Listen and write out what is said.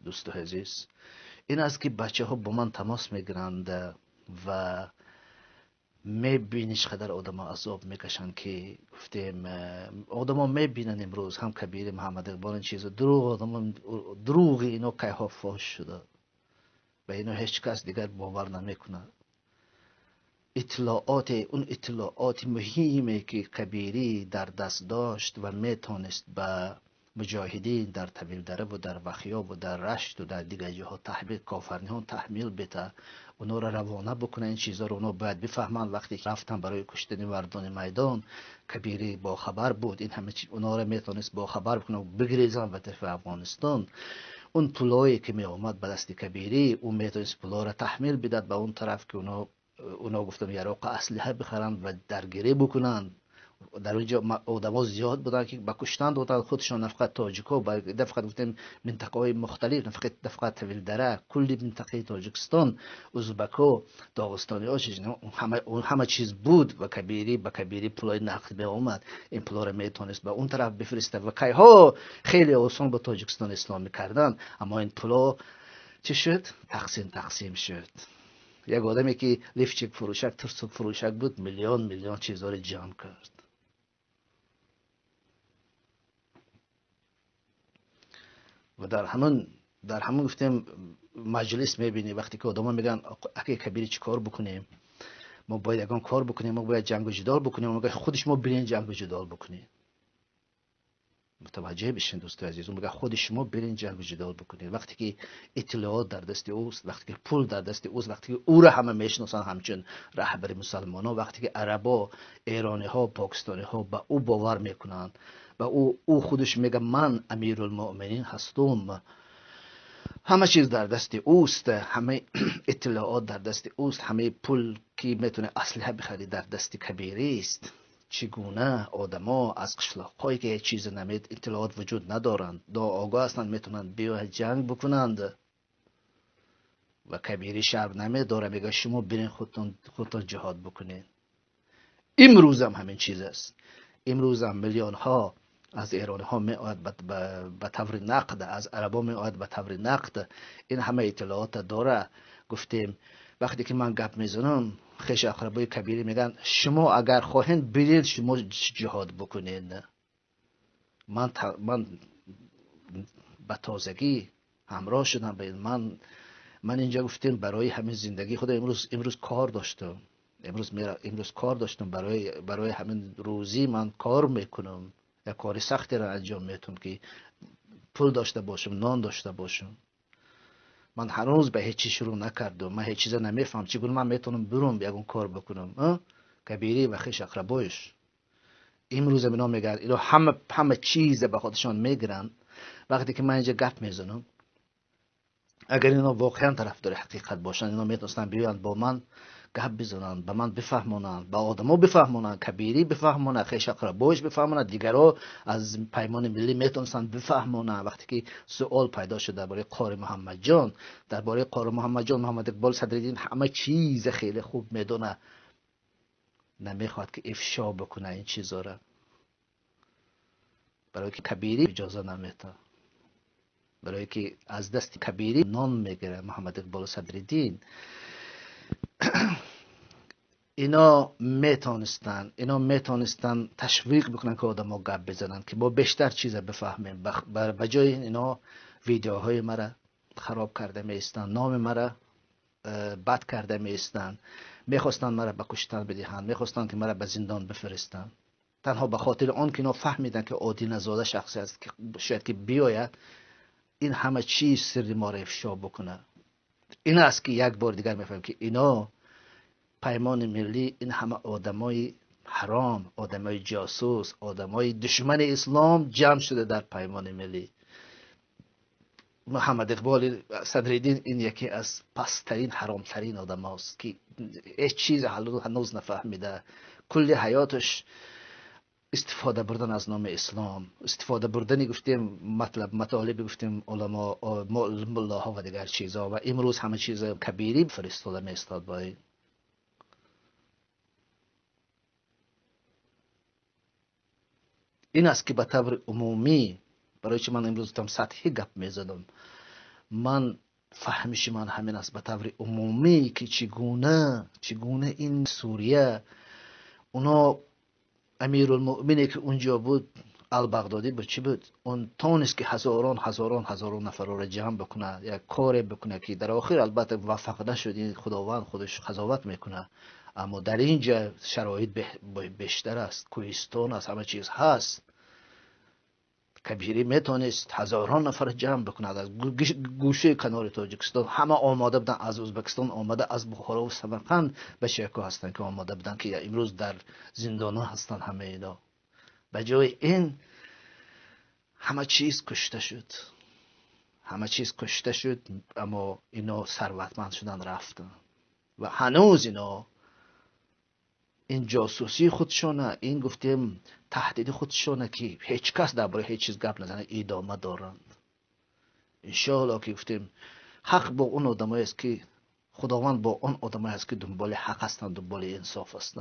دوست عزیز، این است که بچه ها با من تماس میگیرند و میبینی چقدر آدم ها عذاب میکشن که گفتیم آدم ها میبینن امروز هم کبیر محمد اقبال این چیز دروغ آدم دروغ اینو که ها فاش شده و اینو هیچ کس دیگر باور نمیکنه. اون اطلاعات مهمی که کبیری در دست داشت و میتونست به مجاهدین در طویل دره و در وخیاب و در رشت و در دیگر جاها تحمیل کافرنیان تحمیل بده، اونا را روانه بکنه. این چیزا رو اونا باید بفهمن. وقتی که رفتن برای کشتن مردان میدان، کبیری با خبر بود، این همه اونا را میتونست با خبر بکنه و بگریزن به طرف افغانستان. اون پولایی که می آمد به دست کبیری، اون میتونست پولا را تحمیل بداد به اون طرف که اونا گفتم یراق اسلحه بخرن و درگیری بکنن. در اونجا آدما زیاد بودن که با کشتن دادن خودشان، نه فقط تاجیکا، نه فقط گفتیم منطقه های مختلف، نه فقط طویل دره، کلی منطقه تاجیکستان، ازبکا، داغستانی ها، همه چیز بود و کبیری به کبیری پولای نقد به اومد. این پولا رو میتونست به اون طرف بفرسته و کی ها خیلی آسان با تاجیکستان اسلامی کردن. اما این پولا چی شد؟ تقسیم شد. یک آدمی که لیفچک فروشک، ترسو فروشک بود، میلیون چیزا رو جمع کرد. و در همون گفتیم مجلس میبینی وقتی که آدما میگن اگه کبیری چی کار بکنیم، ما باید یگان کار بکنیم، ما باید جنگ و جدال بکنیم، ما خودش ما برین جنگ و جدال بکنیم. متوجه بشین دوست عزیز، اون میگه خود شما برین جنگ و جدال بکنید. وقتی که اطلاعات در دست اوست، وقتی که پول در دست اوست، وقتی که او را همه میشناسن همچون رهبر مسلمان ها، وقتی که عربا، ایرانی ها، پاکستانی ها به او باور میکنن و او خودش میگه من امیرالمؤمنین هستم، همه چیز در دست اوست، همه اطلاعات در دست اوست، همه پول که میتونه اسلحه بخری در دست کبیری است. چگونه آدما از قشلاق‌هایی که هیچ چیز نمید، اطلاعات وجود ندارند، آگاه هستند، میتونند بیای جنگ بکنند و کبیری شرط نمیداره، میگه شما برین خودتون جهاد بکنین. امروز هم همین چیز است. امروز هم میلیون ها از ایرانی ها می آید به طور نقد، از عربا می آید به طور نقد. این همه اطلاعات داره. گفتیم وقتی که من گپ میزنم، خیش اقربای کبیری میگن شما اگر خواهین برید شما جهاد بکنین. من به تازگی همراه شدم به من اینجا گفتیم برای همین زندگی خود امروز کار داشتم. امروز کار داشتم برای همین روزی من کار میکنم. یک کار سختی را انجام میتونم که پول داشته باشم، نان داشته باشم. من هنوز به هیچ چی شروع نکردم. من هیچ چیز نمیفهم چگونه من میتونم برم یکون کار بکنم. کبیری و خیش اقربایش امروز اینا میگن اینا همه چیز به خودشان میگیرن. وقتی که من اینجا گپ میزنم، اگر اینا واقعا طرفدار حقیقت باشن، اینا میتونستن بیان با من گپ بزنن، به من بفهمونن، به آدما بفهمونن، کبیری بفهمونن، خیش اقربایش بفهمونن، دیگرها از پیمان ملی میتونستن بفهمونن. وقتی که سوال پیدا شد درباره قاری محمد جان، محمد اقبال صدرالدین همه چیز خیلی خوب میدونه، نمیخواد که افشا بکنه این چیزا را، برای که کبیری اجازه نمیده، برای که از دست کبیری نان میگیره محمد اقبال صدرالدین. اینا میتونستن تشویق بکنن که آدم ها گپ بزنن که ما بیشتر چیز بفهمیم. بجای اینا ویدیوهای مرا خراب کرده میستن، نام مرا بد کرده میستن، میخواستن مرا به کشتن بدهند، میخواستن که مرا به زندان بفرستن، تنها به خاطر آن که اینا فهمیدن که عادی نزاده شخصی است که شاید که بیاید این همه چیز سری ما را افشا بکنه. این است که یک بار دیگر میفهمیم که اینا پیمان ملی، این همه آدمای حرام، آدمای جاسوس، آدمای دشمن اسلام جمع شده در پیمان ملی. محمد اقبال صدرالدین این یکی از پسترین حرامترین آدم هاست که هیچ چیز هنوز نفهمیده. کل حیاتش استفاده بردن از نام اسلام، استفاده بردنی گفتیم مطالب گفتیم علما، ملاها و دیگر چیزا، و امروز همه چیز کبیری فرستاده میستاد با این است که به طور عمومی، برای چه من امروز تام سطحی گپ میزدم، من فهمش من همین است به طور عمومی که چگونه این سوریه اونا امیرالمؤمنی که اونجا بود البغدادی بود چی بود اون تونست که هزاران نفر را جمع بکنه یک کار بکنه که در آخر البته موفق نشد این خداوند خودش قضاوت میکنه اما در اینجا شرایط بیشتر است کوهستان است همه چیز هست کبیری میتونست هزاران نفر جمع بکند از گوشه کنار تاجیکستان همه آماده بودن از ازبکستان آمده از بخارا و سمرقند به شیکا هستن که آماده بودن که امروز در زندان ها هستن همه اینا به جای این همه چیز کشته شد اما اینا ثروتمند شدن رفتن و هنوز اینا این جاسوسی خودشونه این گفتیم تهدید خودشونه که هیچ کس درباره هیچ چیز گپ نزنه ادامه دارند انشاءالله که گفتیم حق با اون آدمایی است که خداوند با اون آدمایی است که دنبال حق هستند دنبال انصاف هستند